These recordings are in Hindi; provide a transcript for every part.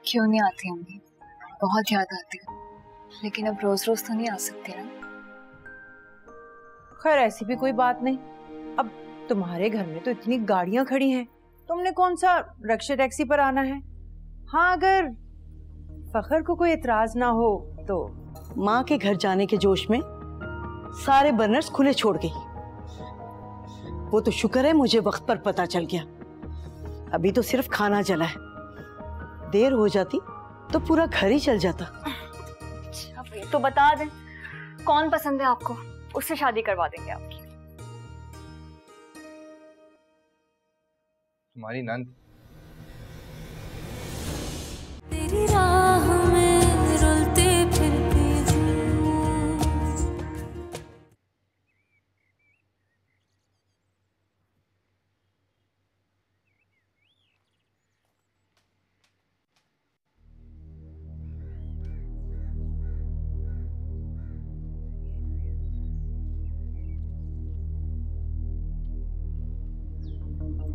क्यों नहीं आती अम्मी, बहुत याद आती है, लेकिन अब रोज रोज तो नहीं आ सकती ना। खैर ऐसी भी कोई बात नहीं, अब तुम्हारे घर में तो इतनी गाड़ियां खड़ी हैं, तुमने कौन सा रिक्शा टैक्सी पर आना है। हाँ अगर फखर को कोई एतराज ना हो तो। माँ के घर जाने के जोश में सारे बर्नर्स खुले छोड़ गई। वो तो शुक्र है मुझे वक्त पर पता चल गया, अभी तो सिर्फ खाना जला है, देर हो जाती तो पूरा घर ही चल जाता। तो बता दें कौन पसंद है आपको, उससे शादी करवा देंगे आपकी। तुम्हारी नंद। तेरी राह में रुलते फिरते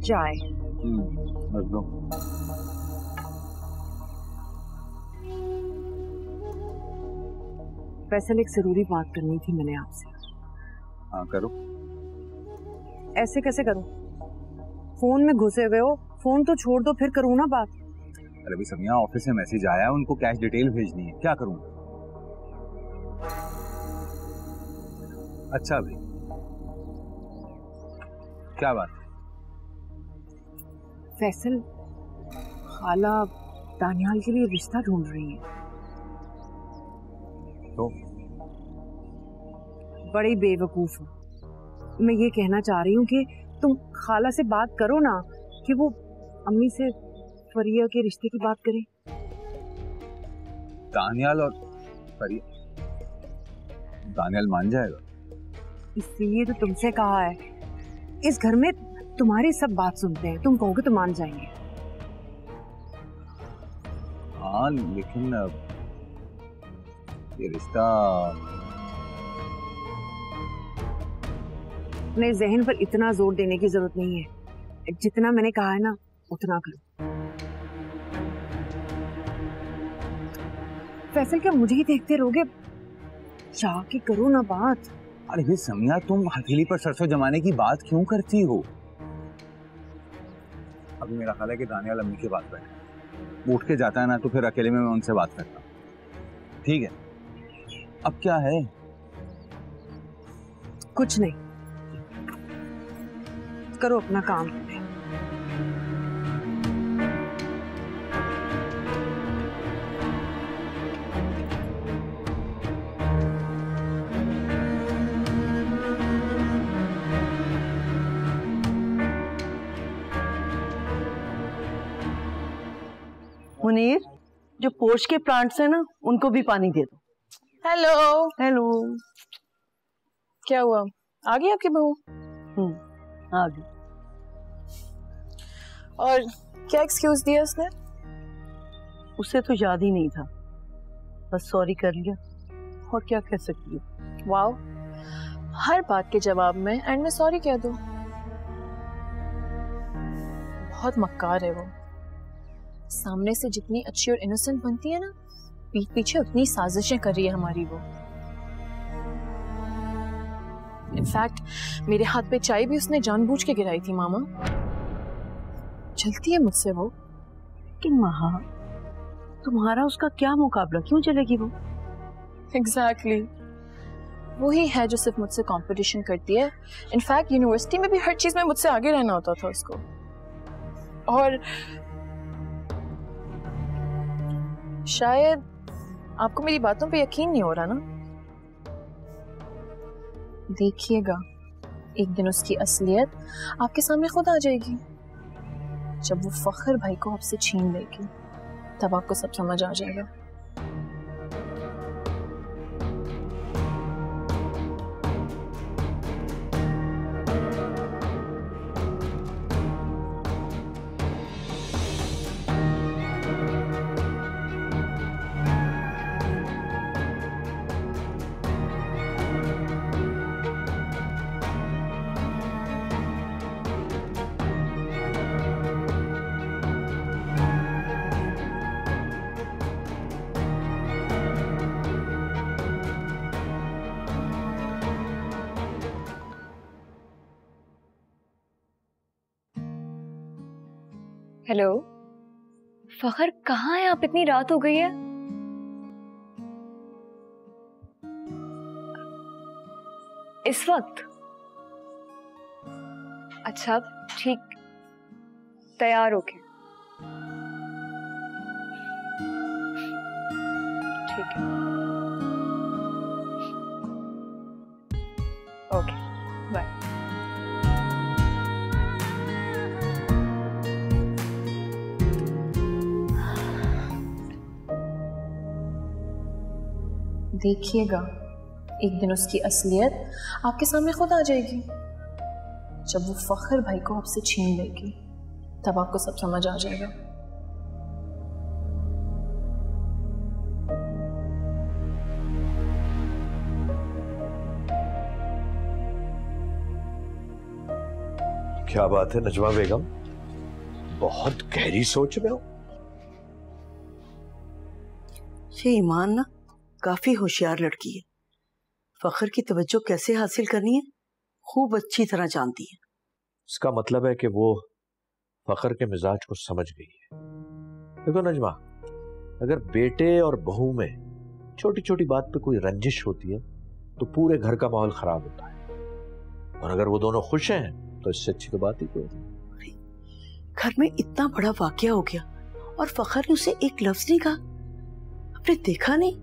चाय। रख दो। फैसल एक जरूरी बात करनी थी मैंने आपसे। हाँ करो। ऐसे कैसे करूं? फोन में घुसे हुए हो, फोन तो छोड़ दो फिर करूं ना बात। अरे अभी समिया ऑफिस से मैसेज आया है, उनको कैश डिटेल भेजनी है, क्या करूं? अच्छा भाई, क्या बात? फैसल, खाला दानियाल के लिए रिश्ता ढूंढ रही है। तो बड़ी बेवकूफ हो। मैं ये कहना चाह रही हूँ कि तुम खाला से बात करो ना कि वो अम्मी से फरिया के रिश्ते की बात करें। दानियाल और फरिया, दानियाल मान जाएगा? इसलिए तो तुमसे कहा है, इस घर में तुम्हारी सब बात सुनते हैं, तुम कहोगे तो मान जाएंगे। हाँ लेकिन ये रिश्ता अपने जहन पर इतना जोर देने की जरूरत नहीं है, जितना मैंने कहा है ना उतना करो। फैसल क्या मुझे ही देखते रहोगे? जाके करो ना बात। अरे ये समिया, तुम हथेली पर सरसों जमाने की बात क्यों करती हो? अभी मेरा ख्याल है कि दानियाल अम्मी के पास बैठा है, उठ के जाता है ना तो फिर अकेले में मैं उनसे बात करता हूँ। ठीक है, अब क्या है? कुछ नहीं, करो अपना काम। मुनीर, जो पोर्च के प्लांट्स हैं ना उनको भी पानी दे दो। हेलो। हेलो। क्या हुआ, आ गई आपकी बहू? आ गई। और क्या एक्सक्यूज दिया उसने? उसे तो याद ही नहीं था, बस सॉरी कर लिया, और क्या कह सकती हूँ। वाओ, हर बात के जवाब में एंड में सॉरी कह दो। बहुत मक्कार है वो, सामने से जितनी अच्छी और इनोसेंट बनती है ना, पीठ पीछे उतनी साजिशें कर रही है हमारी वो। इनफैक्ट मेरे हाथ पे चाय भी उसने जानबूझ के गिराई थी मामा। चलती है मुझसे वो। लेकिन महा, तुम्हारा उसका क्या मुकाबला, क्यों चलेगी वो? एग्जैक्टली, वही है जो सिर्फ मुझसे कंपटीशन करती है। इनफैक्ट यूनिवर्सिटी में भी हर चीज में मुझसे आगे रहना होता था उसको। और शायद आपको मेरी बातों पे यकीन नहीं हो रहा ना? देखिएगा, एक दिन उसकी असलियत आपके सामने खुद आ जाएगी। जब वो फखर भाई को आपसे छीन लेगी, तब आपको सब समझ आ जाएगा। हेलो फखर, कहाँ है आप? इतनी रात हो गई है। इस वक्त? अच्छा ठीक, तैयार होके। ठीक है, ओके बाय। देखिएगा, एक दिन उसकी असलियत आपके सामने खुद आ जाएगी। जब वो फखर भाई को आपसे छीन लेगी तब आपको सब समझ आ जाएगा। क्या बात है नजमा बेगम, बहुत गहरी सोच में हो। ये ईमान ना काफी होशियार लड़की है। फखर की तवज्जो कैसे हासिल करनी है खूब अच्छी तरह जानती है। इसका मतलब है कि वो फखर के मिजाज को समझ गई है। देखो नजमा, अगर बेटे और बहू में छोटी छोटी बात पे कोई रंजिश होती है तो पूरे घर का माहौल खराब होता है, और अगर वो दोनों खुश हैं तो इससे अच्छी तो बात ही कोई नहीं। घर में इतना बड़ा वाकया हो गया और फखर ने उसे एक लफ्ज नहीं कहा। आपने देखा नहीं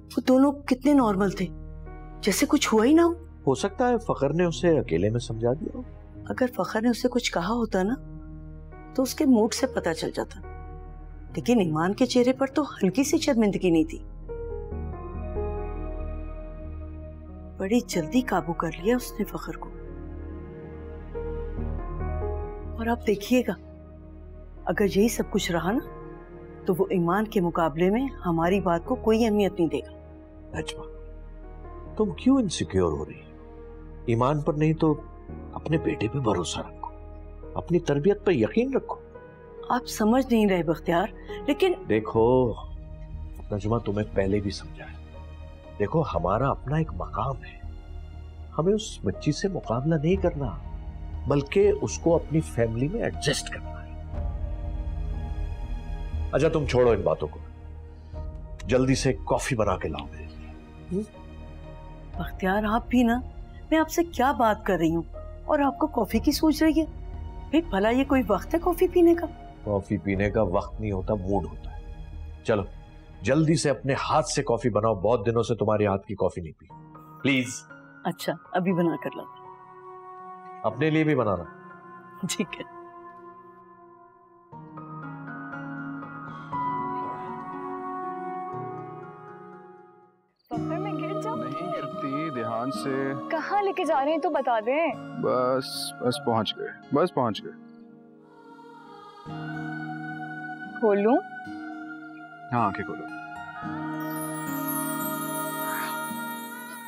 वो दोनों कितने नॉर्मल थे, जैसे कुछ हुआ ही ना हो सकता है फखर ने उसे अकेले में समझा दिया हो। अगर फखर ने उसे कुछ कहा होता ना तो उसके मूड से पता चल जाता, लेकिन ईमान के चेहरे पर तो हल्की सी शर्मिंदगी नहीं थी। बड़ी जल्दी काबू कर लिया उसने फखर को। और आप देखिएगा, अगर यही सब कुछ रहा ना तो वो ईमान के मुकाबले में हमारी बात को कोई अहमियत नहीं देगा। नजमा, तुम क्यों इनसिक्योर हो रही हो? ईमान पर नहीं तो अपने बेटे पे भरोसा रखो, अपनी तरबियत पर यकीन रखो। आप समझ नहीं रहे बख्तियार, लेकिन देखो नजमा, तुम्हें पहले भी समझा है। देखो, हमारा अपना एक मकाम है, हमें उस बच्ची से मुकाबला नहीं करना, बल्कि उसको अपनी फैमिली में एडजस्ट करना है। अच्छा तुम छोड़ो इन बातों को, जल्दी से कॉफी बना के लाओ मेरे लिए। बख्तियार आप भी ना, मैं आपसे क्या बात कर रही हूँ और आपको कॉफी की सोच रही है? भाई भला ये कोई वक्त है कॉफी पीने का? कॉफी पीने का वक्त नहीं होता, मूड होता है। चलो जल्दी से अपने हाथ से कॉफी बनाओ, बहुत दिनों से तुम्हारे हाथ की कॉफी नहीं पी, प्लीज। अच्छा अभी बना कर लाओ। अपने लिए भी बनाना। ठीक है। फखर मैं गिर जाऊं? नहीं गिरती, ध्यान से। कहाँ लेके जा रहे हैं तो बता दें। बस पहुंच गए, बस पहुंच गए। खोलूं? हाँ आंखें खोलो।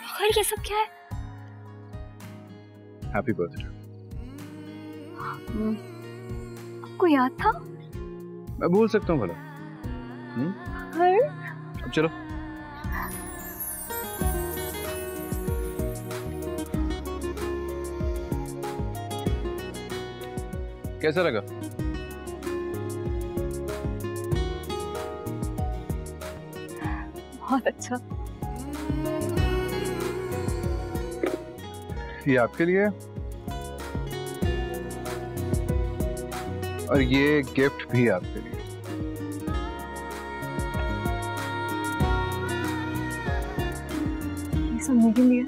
फखर ये सब क्या है? Happy birthday. आपको याद था? मैं भूल सकता हूँ भला? अब चलो। कैसा लगा? बहुत अच्छा। ये आपके लिए और ये गिफ्ट भी आपके लिए। ये सब मेरे लिए।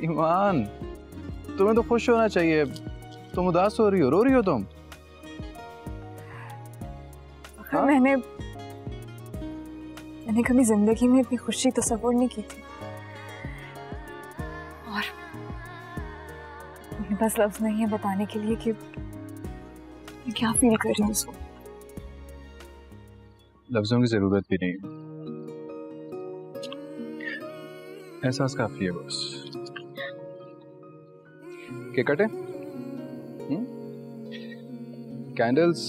ईमान, तुम्हें तो खुश होना चाहिए, तुम उदास हो रही हो, रो रही हो तुम। हाँ? मैंने कभी जिंदगी में इतनी खुशी तस्वीर नहीं की थी, और मेरे पास लफ्ज नहीं है बताने के लिए कि मैं क्या फील कर रही हूँ उसको। लफ्जों की जरूरत भी नहीं है, एहसास काफी है बस। केक कटे? Candles?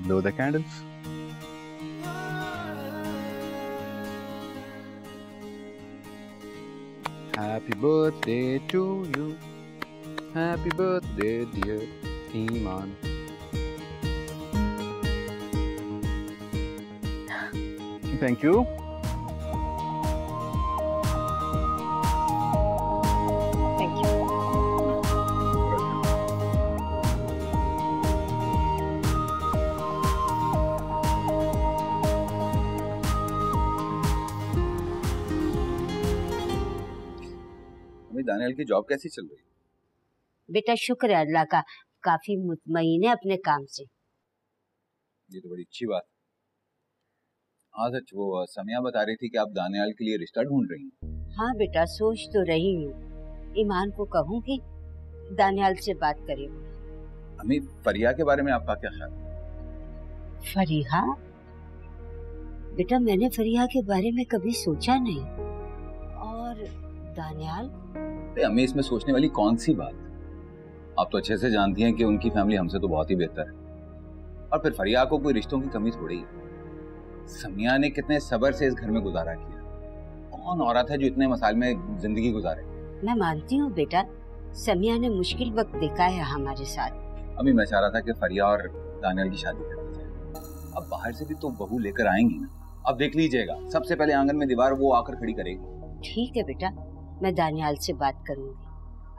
Blow the candles. Happy birthday to you. Happy birthday dear Iman. Thank you. Thank you. Daniyal की जॉब कैसी चल रही है? बेटा शुक्र है अल्लाह का, काफी मुतमईन है अपने काम से। ये तो बड़ी अच्छी बात। हाँ सच, वो समिया बता रही थी कि आप दानियाल के लिए रिश्ता ढूंढ रही हैं। हाँ बेटा, सोच तो रही हूँ। ईमान को कहूँगी दानियाल से बात करेगी। अम्मी, फरिया के बारे में आपका क्या ख्याल है? फरीहा? बेटा मैंने फरीहा के बारे में कभी सोचा नहीं। और दानियाल? अम्मी, इसमें सोचने वाली कौन सी बात? आप तो अच्छे से जानती हैं कि उनकी फैमिली हमसे तो बहुत ही बेहतर है। और फिर फरिया को कोई रिश्तों की कमी थोड़ी है। समिया ने कितने सब्र से इस घर में गुजारा किया। कौन औरत है जो इतने मसाइल में जिंदगी गुजारे? मैं मानती हूँ बेटा, समिया ने मुश्किल वक्त देखा है हमारे साथ। अभी मैं चाह रहा था कि फरिया और दानियाल की शादी कर दी जाए। अब बाहर से भी तो बहू लेकर आएंगी ना। अब देख लीजिएगा, सबसे पहले आंगन में दीवार वो आकर खड़ी करेगी। ठीक है बेटा, मैं दानियाल से बात करूंगी।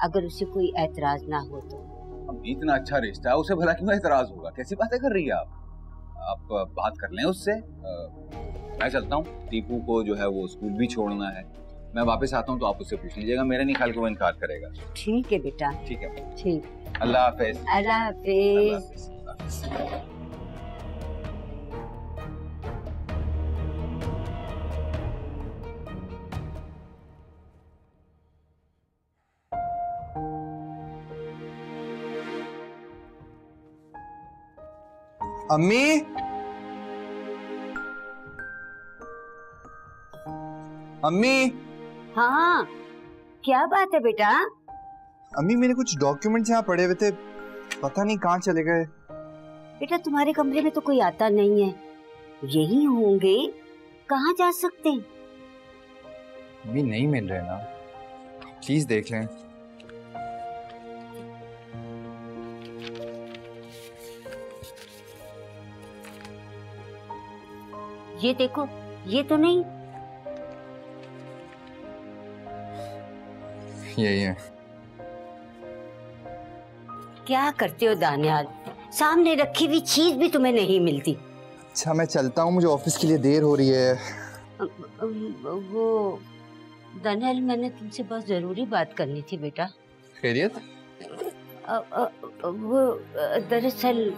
अगर उसे कोई ऐतराज ना हो तो। अब इतना अच्छा रिश्ता है, उसे भला क्यों ऐतराज होगा? कैसी बातें कर रही है आप बात कर लें उससे। मैं चलता हूँ, टीपू को जो है वो स्कूल भी छोड़ना है। मैं वापस आता हूँ तो आप उससे पूछ लीजिएगा। मेरा नहीं ख्याल कि वो इनकार करेगा। ठीक है बेटा। ठीक है। ठीक। अल्लाह हाफिज। अल्लाह हाफिज। अम्मी, अम्मी। हाँ, क्या बात है बेटा? अम्मी, मेरे कुछ डॉक्यूमेंट्स यहाँ पड़े हुए थे, पता नहीं कहाँ चले गए। बेटा तुम्हारे कमरे में तो कोई आता नहीं है, यही होंगे, कहाँ जा सकते हैं? अम्मी नहीं मिल रहे ना, प्लीज देख लें। ये देखो, ये तो नहीं। यही है। क्या करते हो दानियाल? सामने रखी हुई चीज भी तुम्हें नहीं मिलती। अच्छा मैं चलता हूँ, मुझे ऑफिस के लिए देर हो रही है। वो दानियाल, मैंने तुमसे बहुत जरूरी बात करनी थी बेटा। खैरियत? वो दरअसल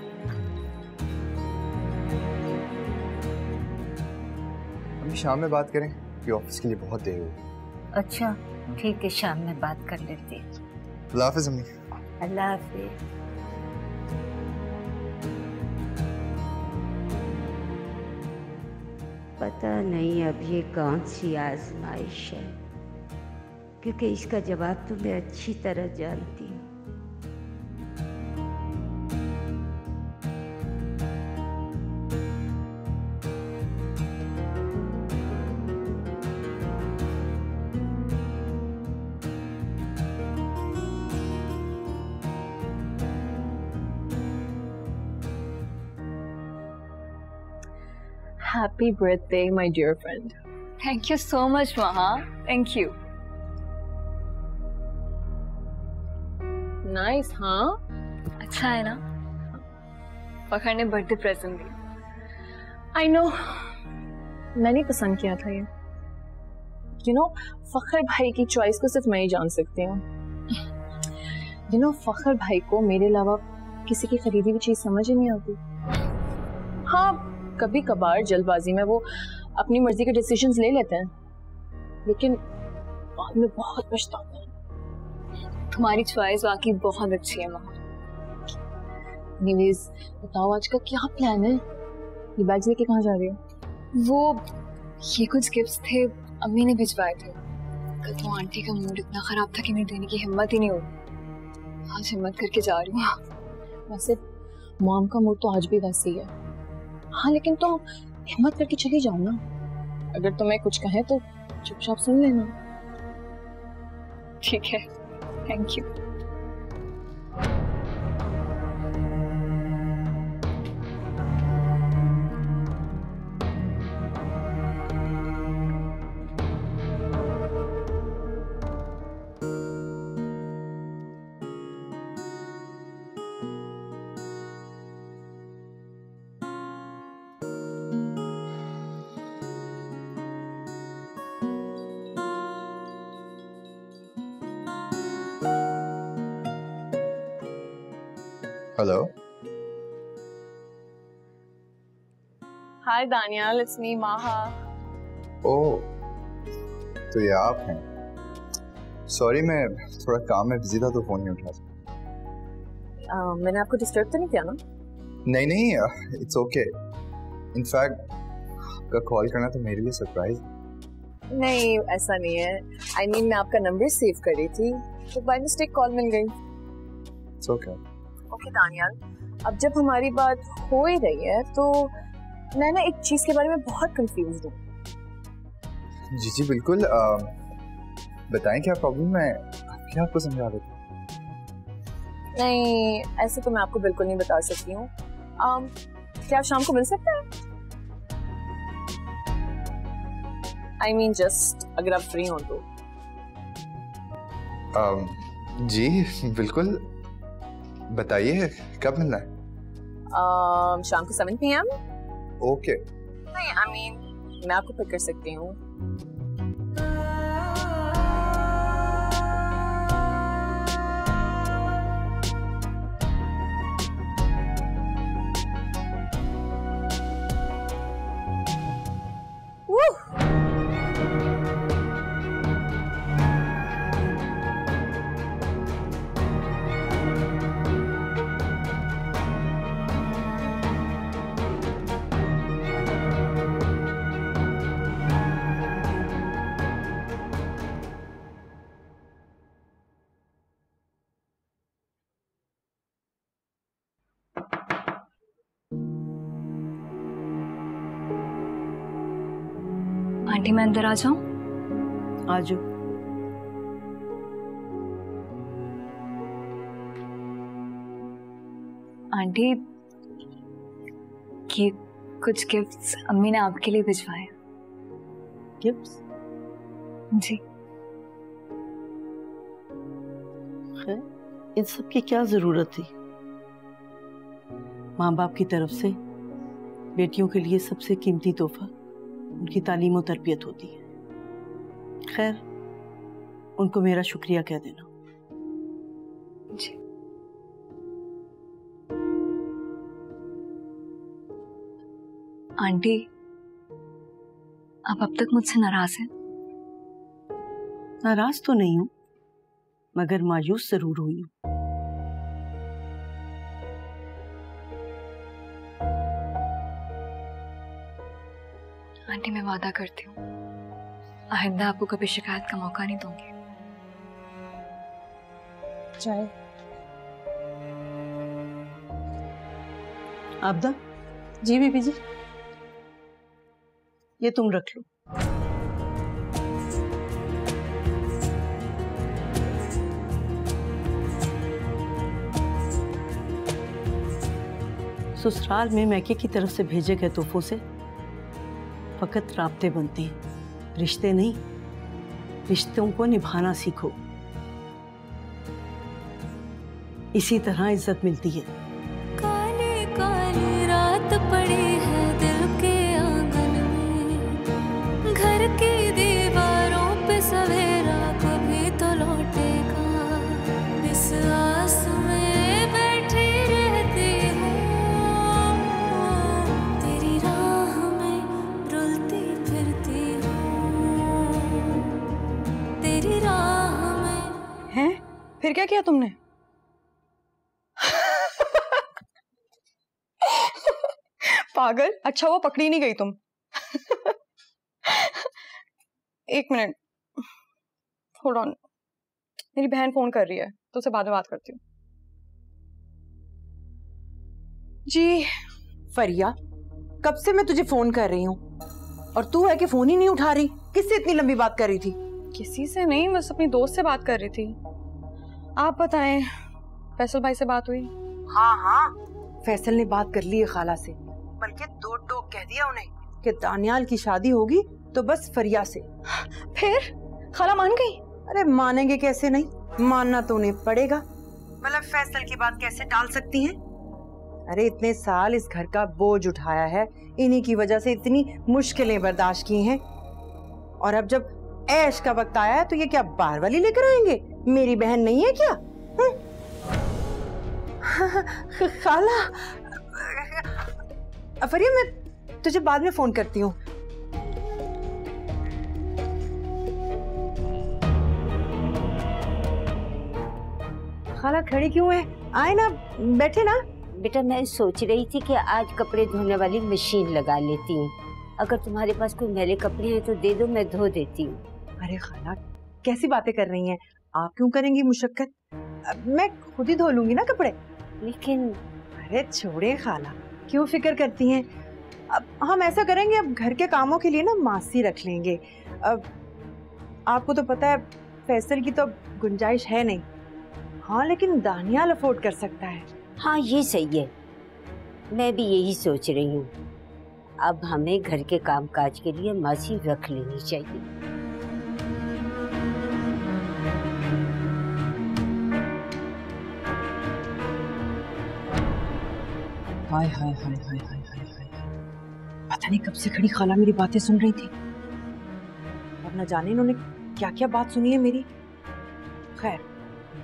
अभी शाम में बात करें, कि ऑफिस के लिए बहुत देर हुई। अच्छा ठीक है, शाम में बात कर लेते हैं। अल्लाह हाफिज अम्मी। अल्लाह हाफिज। पता नहीं अब ये कौन सी आजमाइश है, क्योंकि इसका जवाब तो मैं अच्छी तरह जानती हूँ। Happy birthday, my dear friend. Thank you so much, Maha. Thank you. Nice, हाँ? अच्छा है ना? फखर ने बर्थडे प्रेजेंट दिया। I know. मैंने पसंद किया था ये। You know, फखर भाई की चॉइस को सिर्फ मैं ही जान सकती हूँ। You know, फखर भाई को मेरे अलावा किसी की खरीदी हुई चीज समझ ही नहीं आती। हाँ, कभी कभार जल्दबाजी में वो अपनी मर्जी के डिसीजंस ले लेते हैं, लेकिन बाद में बहुत पछताते हैं। तुम्हारी चॉइस वाकई बहुत अच्छी है माँ। एनीवेज, बताओ आज का क्या प्लान है? ये बैग्स लेके कहाँ जा रही हो? वो ये कुछ गिफ्ट्स थे, अम्मी ने भिजवाए थे। कल तो आंटी का मूड इतना खराब था कि मेरे देने की हिम्मत ही नहीं हुई। आज हिम्मत करके जा रही हूँ। वैसे मॉम का मूड तो आज भी वैसे ही है। हाँ, लेकिन तुम हिम्मत करके चली जाओ ना। अगर तुम्हें कुछ कहे तो चुपचाप सुन लेना। ठीक है, thank you. Hello. Hi Daniyal, it's me माहा। ओह, तो ये आप हैं। सॉरी, मैं थोड़ा काम में बिजी था तो फोन नहीं उठा सका। मैंने आपको डिस्टर्ब तो नहीं किया ना? नहीं नहीं, इट्स ओके। इनफैक्ट आपका कॉल करना तो मेरे लिए सरप्राइज। नहीं, ऐसा नहीं है। I mean, मैं आपका नंबर सेव कर रही थी तो बाय मिस्टेक कॉल मिल गई। It's okay. ओके दानियाल, अब जब हमारी बात हो ही रही है तो मैं ना एक चीज के बारे में बहुत कंफ्यूज हूँ। जी जी बिल्कुल, बताएं क्या प्रॉब्लम है, क्या आपको समझा देता। नहीं, ऐसे तो मैं आपको बिल्कुल नहीं बता सकती हूँ। क्या आप शाम को मिल सकते हैं? I mean, just अगर आप फ्री हो तो। जी बिल्कुल, बताइए कब मिलना है? शाम को 7 PM। ओके। नहीं, I mean, मैं आपको पिक कर सकती हूँ। आंटी, मैं अंदर आ जाऊं? आ जाओ। आंटी, ये कुछ गिफ्ट्स अम्मी ने आपके लिए भिजवाए। गिफ्ट्स? जी। खैर, इन सब की क्या जरूरत थी? माँ बाप की तरफ से बेटियों के लिए सबसे कीमती तोहफा उनकी तालीम और तरबियत होती है। खैर, उनको मेरा शुक्रिया कह देना। जी। आंटी, आप अब तक मुझसे नाराज हैं? नाराज तो नहीं हूं, मगर मायूस जरूर हुई हूं। आंटी, मैं वादा करती हूँ आइंदा आपको कभी शिकायत का मौका नहीं दूंगी। चाय? आबदा? जी बीबी जी। ये तुम रख लो। ससुराल में मैके की तरफ से भेजे गए तोहफों से फकत राब्ते बनते हैं, रिश्ते नहीं। रिश्तों को निभाना सीखो, इसी तरह इज्जत मिलती है। काली काली रात पड़ी है दिल के आंगन में, घर की दीवारों पे सवेरा कभी तो लौटेगा। इस आस में बैठी रहती हूँ, तेरी राह में रुलती फिरती हूँ, तेरी राह में। हैं? फिर क्या किया तुमने? पागल, अच्छा हुआ पकड़ी नहीं गई तुम। एक मिनट, होल्ड ऑन, मेरी बहन फोन कर रही है तो उसे बाद में बात करती हूँ। जी फरिया, कब से मैं तुझे फोन कर रही हूँ और तू है कि फोन ही नहीं उठा रही। किससे इतनी लंबी बात कर रही थी? किसी से नहीं, बस अपनी दोस्त से बात कर रही थी। आप बताएं, फैसल भाई से बात हुई? हाँ हाँ, फैसल ने बात कर ली है खाला से, बल्कि दो टोक कह दिया उन्हें कि दानियाल की शादी होगी तो बस फरिया से। फिर खाला मान गई? अरे मानेंगे कैसे नहीं, मानना तो उन्हें पड़ेगा। मतलब फैसल की बात कैसे टाल सकती हैं? अरे इतने साल इस घर का बोझ उठाया है, इन्हीं की वजह से इतनी मुश्किलें बर्दाश्त की हैं, और अब जब ऐश का वक्त आया है तो ये क्या बाहर वाली लेकर आएंगे? मेरी बहन नहीं है क्या? खाला, फरिया मैं तुझे बाद में फोन करती हूँ। खाला खड़ी क्यों है? आए ना, बैठे ना। बेटा मैं सोच रही थी कि आज कपड़े धोने वाली मशीन लगा लेती हूँ। अगर तुम्हारे पास कोई मैले कपड़े हैं तो दे दो, मैं धो देती हूँ। अरे खाला कैसी बातें कर रही हैं, आप क्यों करेंगी मुशक्कत? मैं खुद ही धो लूंगी ना कपड़े। लेकिन अरे छोड़े खाला, क्यों फिक्र करती हैं? अब हम ऐसा करेंगे, अब घर के कामों के लिए ना मासी रख लेंगे। अब आपको तो पता है फैसल की तो गुंजाइश है नहीं। हाँ लेकिन दानियाल अफोर्ड कर सकता है। हाँ ये सही है, मैं भी यही सोच रही हूँ। अब हमें घर के कामकाज के लिए मासी रख लेनी चाहिए। हाय हाय हाय हाय हाय हाय हाय, पता नहीं कब से खड़ी खाला मेरी बातें सुन रही थी। अब न जाने इन्होंने क्या क्या बात सुनी है मेरी। खैर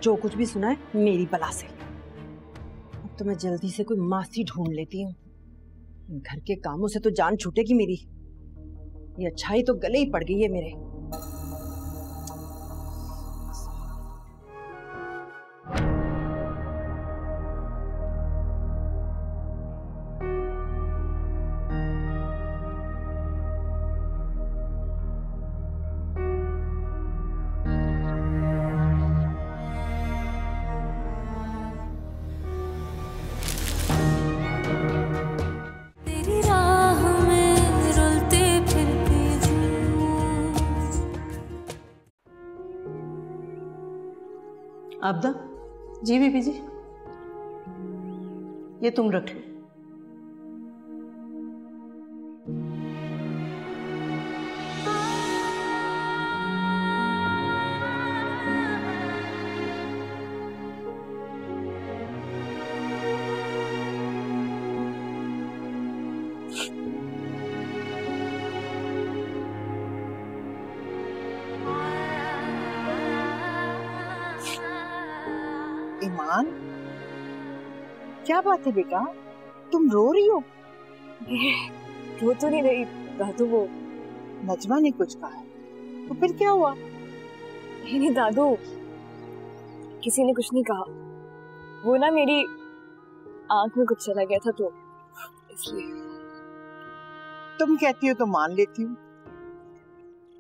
जो कुछ भी सुना है मेरी बला से। अब तो मैं जल्दी से कोई मासी ढूंढ लेती हूँ। घर के कामों से तो जान छूटेगी मेरी। ये अच्छाई तो गले ही पड़ गई है मेरे। आबदा, जी बीबी जी। ये तुम रख लो। ईमान, क्या बात है बेटा, तुम रो रही हो? रो तो नहीं रही दादू, वो नजमा ने कुछ कहा तो फिर क्या हुआ? नहीं दादू, किसी ने कुछ नहीं कहा। वो ना मेरी आंख में कुछ चला गया था तो इसलिए। तुम कहती हो तो मान लेती हूँ,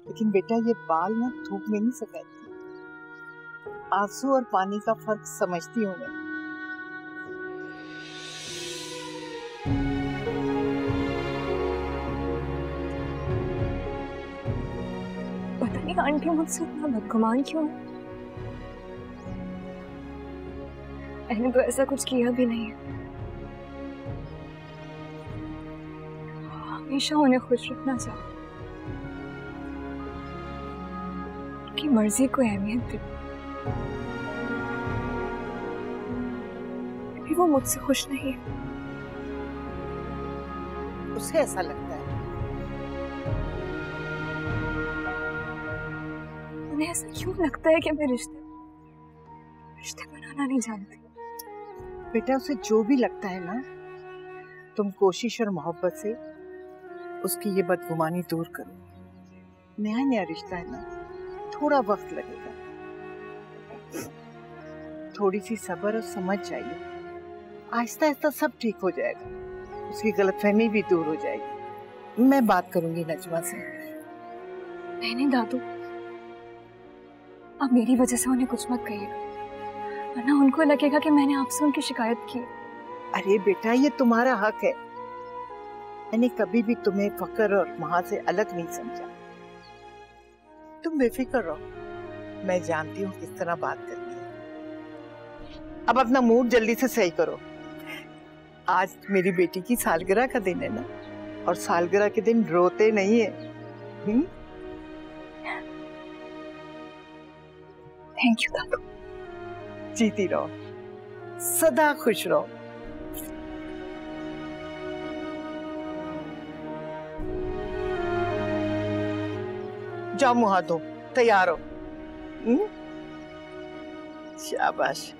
लेकिन बेटा ये बाल ना धूप में नहीं सफेद, आंसू और पानी का फर्क समझती हूँ मैं। पता नहीं आंटी मुझसे इतना बदगुमान क्यों है। मैंने तो ऐसा कुछ किया भी नहीं है। हमेशा उन्हें खुश रखना चाहूँ, उनकी मर्जी को अहमियत दी। अभी वो मुझसे खुश नहीं है। उसे ऐसा लगता है। उन्हें ऐसा क्यों लगता है कि मैं रिश्ते बनाना नहीं जानती? बेटा उसे जो भी लगता है ना, तुम कोशिश और मोहब्बत से उसकी ये बदगुमानी दूर करो। नया नया रिश्ता है ना, थोड़ा वक्त लगेगा। थोड़ी सी सब्र और समझ चाहिए। आहिस्ता आहिस्ता सब ठीक हो जाएगा, उसकी गलतफहमी भी दूर हो जाएगी। मैं बात करूंगी नजमा से। नहीं दादू, अब मेरी वजह से उन्हें कुछ मत कहिएगा, वरना उनको लगेगा कि मैंने आपसे उनकी शिकायत की। अरे बेटा ये तुम्हारा हक है। मैंने कभी भी तुम्हें फकर और वहां से अलग नहीं समझा। तुम बेफिक्र रहो, मैं जानती हूँ किस तरह बात करनी है। अब अपना मूड जल्दी से सही करो। आज मेरी बेटी की सालगिरह का दिन है ना, और सालगिरह के दिन रोते नहीं है। थैंक यू दादू। जीती रहो, सदा खुश रहो। जाओ मुंह हाथ धो, तैयार हो। शाबाश।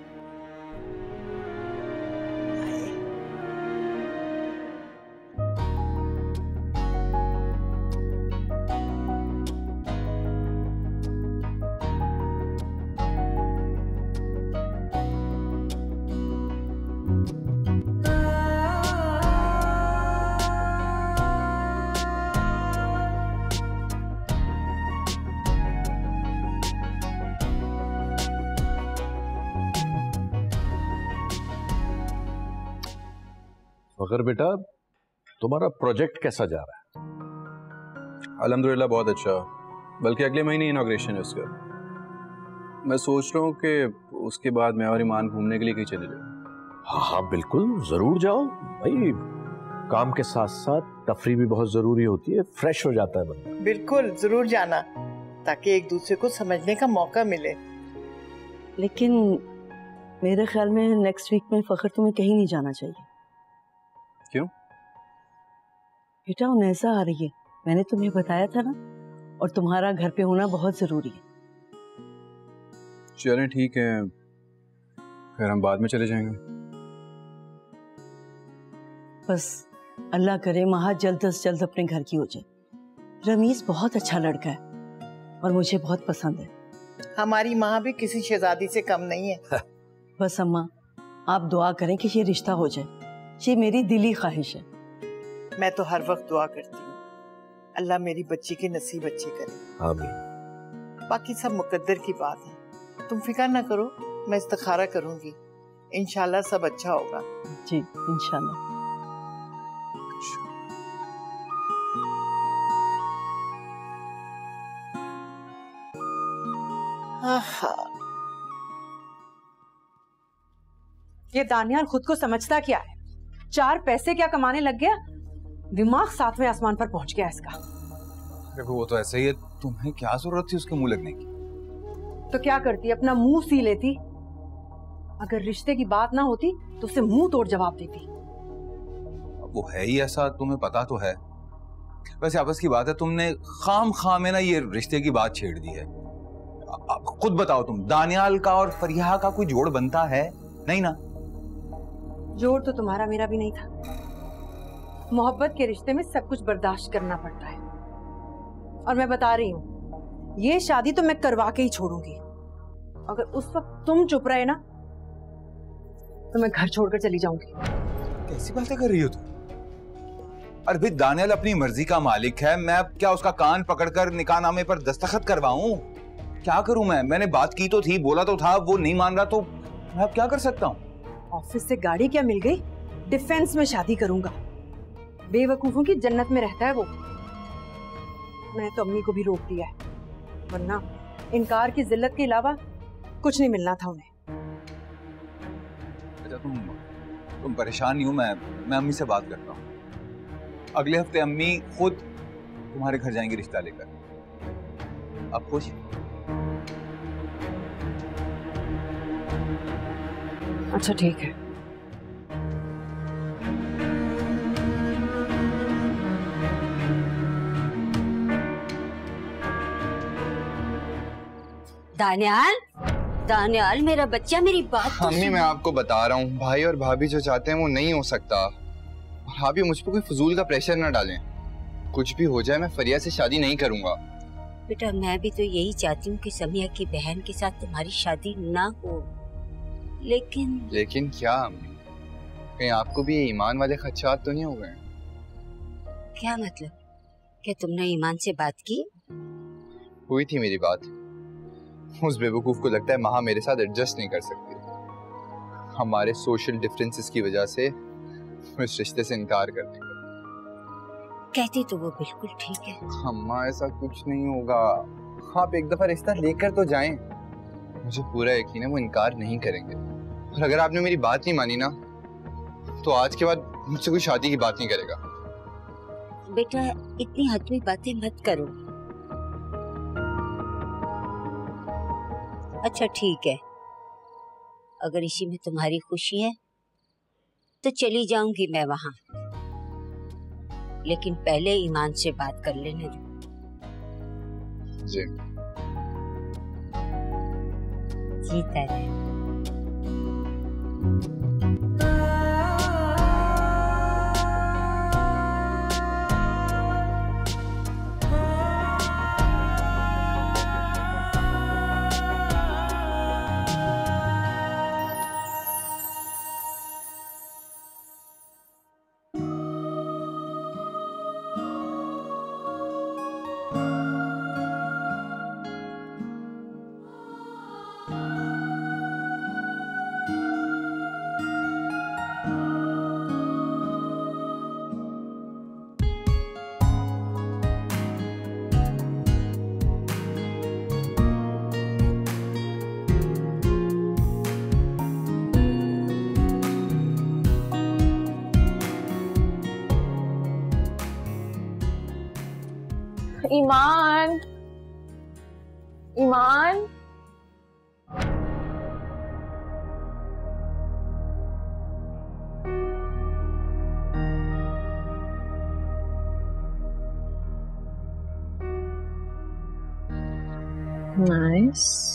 फखर बेटा, तुम्हारा प्रोजेक्ट कैसा जा रहा है? अल्हम्दुलिल्लाह बहुत अच्छा, बल्कि अगले महीने इनॉग्रेशन है उसका। मैं सोच रहा हूँ कि उसके बाद मैं और ईमान घूमने के लिए कहीं चले जाए। हाँ हाँ बिल्कुल, जरूर जाओ भाई। काम के साथ साथ तफरी भी बहुत जरूरी होती है, फ्रेश हो जाता है बंदा। बिल्कुल जरूर जाना, ताकि एक दूसरे को समझने का मौका मिले। लेकिन मेरे ख्याल में नेक्स्ट वीक में फखर तुम्हें कहीं नहीं जाना चाहिए। क्यों? बेटा उनैसा आ रही है, मैंने तुम्हें बताया था ना, और तुम्हारा घर पे होना बहुत जरूरी है। चलें ठीक है, फिर हम बाद में चले जाएंगे। बस अल्लाह करे महा जल्द से जल्द अपने घर की हो जाए। रमीज बहुत अच्छा लड़का है और मुझे बहुत पसंद है। हमारी माँ भी किसी शहजादी से कम नहीं है। बस अम्मा आप दुआ करें कि ये रिश्ता हो जाए, ये मेरी दिली ख्वाहिश है। मैं तो हर वक्त दुआ करती हूँ, अल्लाह मेरी बच्ची के नसीब अच्छे करे। आमीन। बाकी सब मुकद्दर की बात है, तुम फिक्र ना करो, मैं इस्तिखारा करूंगी, इंशाल्लाह सब अच्छा होगा। जी इंशाल्लाह। ये दानियाल खुद को समझता क्या है? 4 पैसे क्या कमाने लग गया, दिमाग 7वें आसमान पर पहुंच गया इसका। अरे वो तो ऐसे ही है, तुम्हें क्या जरूरत थी उसके मुंह लगने की? तो क्या करती, अपना मुंह सी लेती। अगर रिश्ते की बात ना होती तो उसे मुंह तोड़ जवाब देती। वो है ही ऐसा, तुम्हें पता तो है। वैसे आपस की बात है, तुमने खाम में ना ये रिश्ते की बात छेड़ दी है। आप खुद बताओ, तुम दानियाल का और फरिया का कोई जोड़ बनता है? नहीं ना। जोड़ तो तुम्हारा मेरा भी नहीं था। मोहब्बत के रिश्ते में सब कुछ बर्दाश्त करना पड़ता है, और मैं बता रही हूँ ये शादी तो मैं करवा के ही छोड़ूंगी। अगर उस वक्त तुम चुप रहे ना तो मैं घर छोड़कर चली जाऊंगी। कैसी बातें कर रही हो तुम? अरे भाई दानियाल अपनी मर्जी का मालिक है, मैं अब क्या उसका कान पकड़कर निकाहनामे पर दस्तखत करवाऊं? क्या करूं मैं? मैंने बात की तो थी, बोला तो था, वो नहीं मान रहा तो मैं अब क्या कर सकता हूं? ऑफिस से गाड़ी क्या मिल गई, डिफेंस में शादी करूंगा। बेवकूफों की जन्नत में रहता है वो। मैं तो अम्मी को भी रोक दिया है, वरना इनकार की जिल्लत के अलावा कुछ नहीं मिलना था उन्हें। अच्छा तुम परेशान नहीं हो, मैं अम्मी से बात करता हूँ। अगले हफ्ते अम्मी खुद तुम्हारे घर जाएंगे रिश्ता लेकर। आप खुश? अच्छा ठीक है। दानियाल, दानियाल मेरा बच्चा, मेरी बात तो अम्मी मैं आपको बता रहा हूँ, भाई और भाभी जो चाहते हैं वो नहीं हो सकता। और आप ये मुझ पर कोई फजूल का प्रेशर ना डालें। कुछ भी हो जाए मैं फरिया से शादी नहीं करूंगा। बेटा मैं भी तो यही चाहती हूँ कि समिया की बहन के साथ तुम्हारी शादी ना हो, लेकिन क्या अम्मी, कहीं आपको भी ये ईमान वाले खदशात तो नहीं हो गए? क्या मतलब? क्या तुमने ईमान से बात की? हुई थी मेरी बात। उस बेवकूफ को लगता है महा मेरे साथ एडजस्ट नहीं कर सकती। हमारे सोशल डिफरेंसेस की वजह से इस रिश्ते से इनकार कर देंगे। कहती तो वो बिल्कुल ठीक है। अम्मा ऐसा कुछ नहीं होगा, आप एक दफा रिश्ता लेकर तो जाएं। मुझे पूरा यकीन है वो इनकार नहीं करेंगे। और अगर आपने मेरी बात नहीं मानी ना तो आज के बाद मुझसे कोई शादी की बात नहीं करेगा। बेटा इतनी हतमी बातें मत करो। अच्छा ठीक है, अगर इसी में तुम्हारी खुशी है तो चली जाऊंगी मैं वहां, लेकिन पहले ईमान से बात कर लेने दो। जी जीता रहे। ईमान, ईमान, नाइस।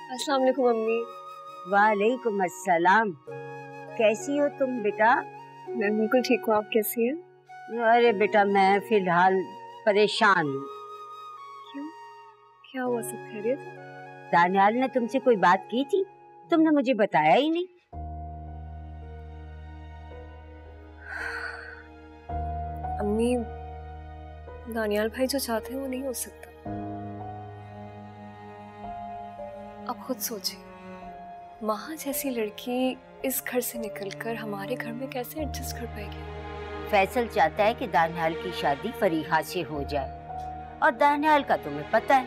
अस्सलाम वालेकुम अम्मी। वालेकुम अस्सलाम। कैसी हो तुम बेटा? मैं बिल्कुल ठीक हूँ, आप कैसी हैं? अरे बेटा मैं फिलहाल परेशान हूँ। क्यों, क्या हुआ? सब खैरियत? दानियाल ने तुमसे कोई बात की थी, तुमने मुझे बताया ही नहीं। अम्मी, दानियाल भाई जो चाहते हैं वो नहीं हो सकता। अब खुद सोचिए, महा जैसी लड़की इस घर से निकलकर हमारे घर में कैसे एडजस्ट कर पाएगी? फैसल चाहता है कि दानियाल की शादी फरीहा से हो जाए, और दानियाल का तुम्हें पता है।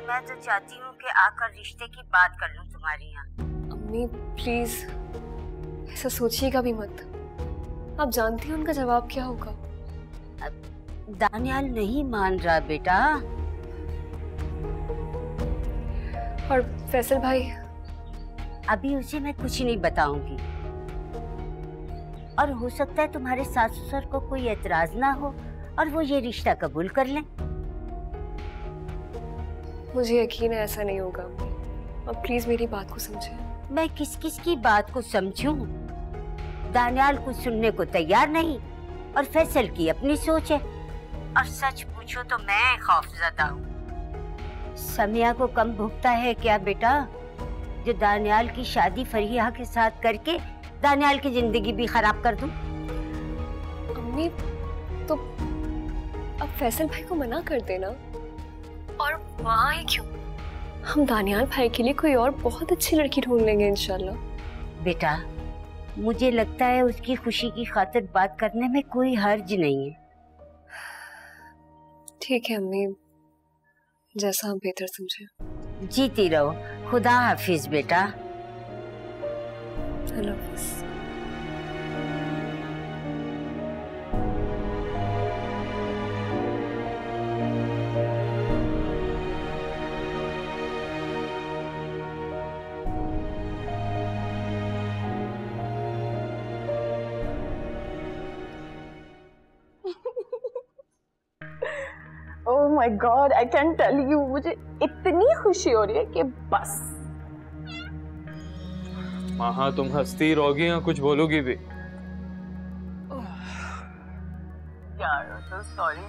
मैं तो चाहती हूँ कि आकर रिश्ते की बात कर लूँ तुम्हारे यहाँ। अम्मी प्लीज ऐसा सोचिएगा भी मत। आप जानती हैं उनका जवाब क्या होगा। दानियाल नहीं मान रहा बेटा। और फैसल भाई? अभी उसे मैं कुछ नहीं बताऊंगी, और हो सकता है तुम्हारे सास ससुर को कोई एतराज ना हो और वो ये रिश्ता कबूल कर लें। मुझे यकीन है ऐसा नहीं होगा। अब प्लीज मेरी बात को समझें। मैं किस किस की बात को समझूं? दानियाल कुछ सुनने को तैयार नहीं, और फैसल की अपनी सोच है। और सच पूछो तो मैं खौफजदा हूँ। समिया को कम भुगता है क्या बेटा, जो दानियाल की शादी फरीहा के साथ करके दानियाल की जिंदगी भी खराब कर दूं? अम्मी तो अब फैसल भाई को मना कर देना, और वहाँ ही क्यों, हम दानियाल भाई के लिए कोई और बहुत अच्छी लड़की ढूंढ लेंगे इंशाल्लाह। बेटा मुझे लगता है उसकी खुशी की खातिर बात करने में कोई हर्ज नहीं है। ठीक है अम्मी, जैसा आप बेहतर समझे। जीती रहो। खुदा हाफिज बेटा। अल्लाह हाफिज। Oh my God, I can't tell you, मुझे इतनी खुशी हो रही है कि बस। हाँ तुम हंसती रहोगी या कुछ बोलोगी भी? यार so sorry,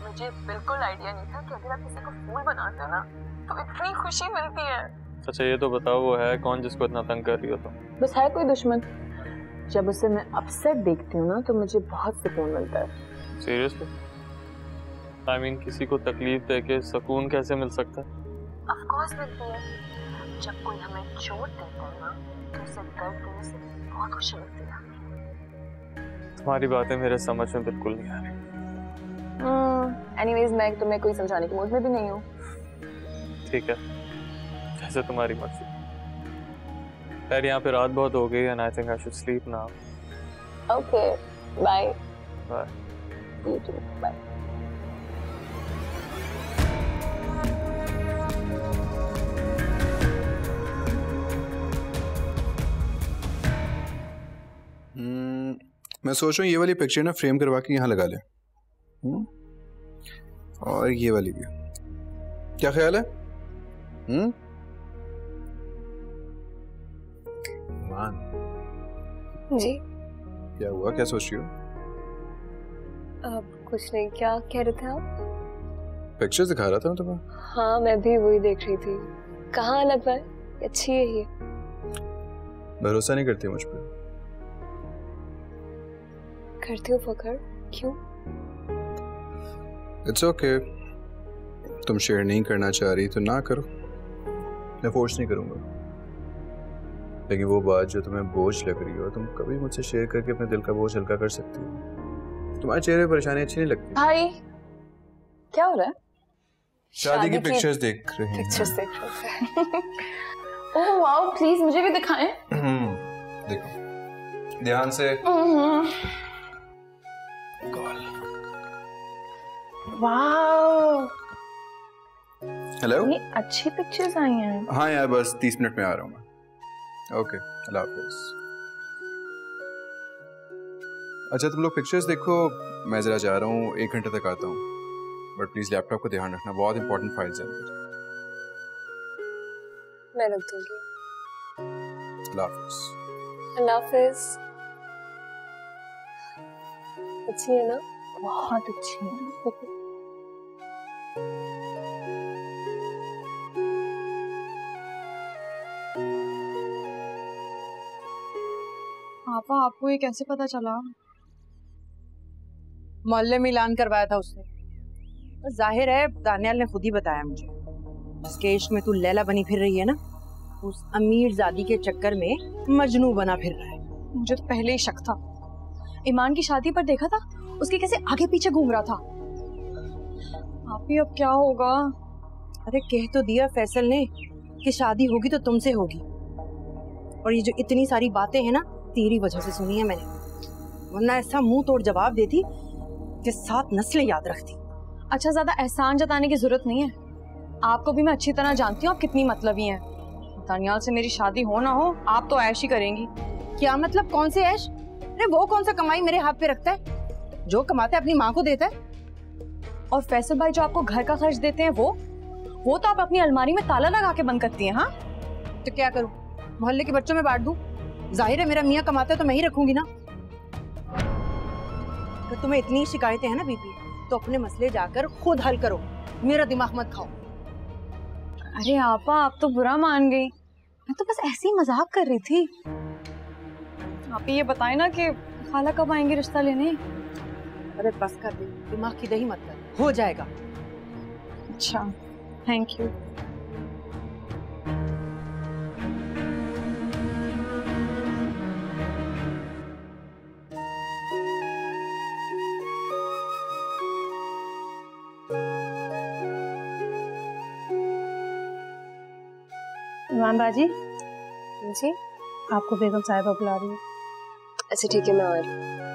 मुझे बिल्कुल आइडिया नहीं था कि अगर आप किसी को फूल बनाते हो ना तो इतनी खुशी मिलती है। अच्छा ये तो बताओ वो है कौन जिसको इतना तंग कर रही हो तुम? बस है कोई दुश्मन। जब उसे मैं अपसेट देखती हूँ ना तो मुझे बहुत सुकून मिलता है। सीरियसली? I mean, किसी को तकलीफ देके सुकून कैसे मिल सकता है? Of course मिलती है। जब कोई हमें चोट देता है ना तो उसे दर्द देने से बहुत खुशी मिलती है। तुम्हारी बातें मेरे समझ में बिल्कुल नहीं आ रही। Anyways, मैं तुम्हें कोई समझाने के मूड में भी नहीं हूँ। ठीक है, जैसे तुम्हारी मर्जी। यार यहाँ पे रात बहुत हो गई है and I think I should sleep now. Okay, bye. Bye. You too. Bye. मैं सोच रहा हूँ ये वाली पिक्चर ना फ्रेम करवा के यहाँ लगा ले, और ये वाली भी। क्या ख्याल है? मान जी क्या हुआ, क्या सोच रही हो? अब कुछ नहीं, क्या कह रहे थे आप? पिक्चर दिखा रहा था मैं तुम्हें। हाँ मैं भी वही देख रही थी। कहाँ लगवा है? अच्छी है ये। भरोसा नहीं करती मुझ पर? करती हूँ फखर, क्यों? इट्स ओके, तुम शेयर नहीं करना चाह रही तो ना करो, मैं फोर्स नहीं करूँगा। लेकिन वो बात जो तुम्हें बोझ लग रही हो, तुम कभी मुझसे शेयर करके अपने दिल का बोझ हल्का कर सकती हो। तुम्हारे चेहरे पर परेशानी अच्छी नहीं लगती। भाई क्या हो रहा है? शादी की पिक्चर्स देख रहे हैं। पिक्चर्स देख रहे हैं। ओह वाओ, प्लीज मुझे भी दिखाएं। देखो ध्यान से। वाओ, हेलो, ये अच्छी पिक्चर्स आई हैं। हाँ यार, बस 30 मिनट में आ रहा हूँ मैं। ओके, अल्लाह हाफिज। अच्छा तुम लोग पिक्चर्स देखो, मैं जरा जा रहा हूँ, 1 घंटे तक आता हूँ। बट प्लीज लैपटॉप को ध्यान रखना, बहुत इंपॉर्टेंट फाइल्स हैं अंदर। मैं रख दूंगी। अल्लाह हाफिज। अल्लाह हाफिज। अच्छी है ना? बहुत अच्छी है। पापा आपको ये कैसे पता चला? मोहल्ले में ऐलान करवाया था उसने। जाहिर है दानियाल ने खुद ही बताया मुझे। जिसके इश्क में तू लैला बनी फिर रही है ना, उस अमीर जादी के चक्कर में मजनू बना फिर रहा है। मुझे तो पहले ही शक था। ईमान की शादी पर देखा था उसके कैसे आगे पीछे घूम रहा था। आप ही अब क्या होगा? अरे कह तो दिया फैसल ने कि शादी होगी तो तुमसे होगी। और ये जो इतनी सारी बातें हैं ना, तेरी वजह से सुनी है मैंने, वरना ऐसा मुंह तोड़ जवाब देती कि 7 नस्लें याद रखती। अच्छा, ज्यादा एहसान जताने की जरूरत नहीं है। आपको भी मैं अच्छी तरह जानती हूँ आप कितनी मतलबी हैं। दानियाल से मेरी शादी हो ना हो, आप तो ऐश ही करेंगी। क्या मतलब? कौन से ऐश? अरे वो कौन सा कमाई मेरे हाथ पे रखता है? जो कमाता है अपनी माँ को देता है। और फैसल भाई जो आपको घर का खर्च देते हैं वो तो आप अपनी अलमारी में ताला लगा के बंद करती हैं। हाँ तो क्या करूँ? मोहल्ले के बच्चों में बांट दूं? जाहिर है मेरा मियाँ कमाता है तो मैं ही रखूंगी ना। तो तुम्हें इतनी शिकायतें हैं ना बीबी, तो अपने मसले जाकर खुद हल करो, मेरा दिमाग मत खाओ। अरे आपा, आप तो बुरा मान गई। मैं तो बस ऐसे ही मजाक कर रही थी। आप ये बताएं ना कि खाला कब आएंगे रिश्ता लेने? अरे बस कर दे, दिमाग की दही मत कर, हो जाएगा। अच्छा, थैंक यू। इमाम बाजी जी, आपको बेगम साहिबा बुला रही है। अच्छा ठीक है, मैं आ रही हूँ।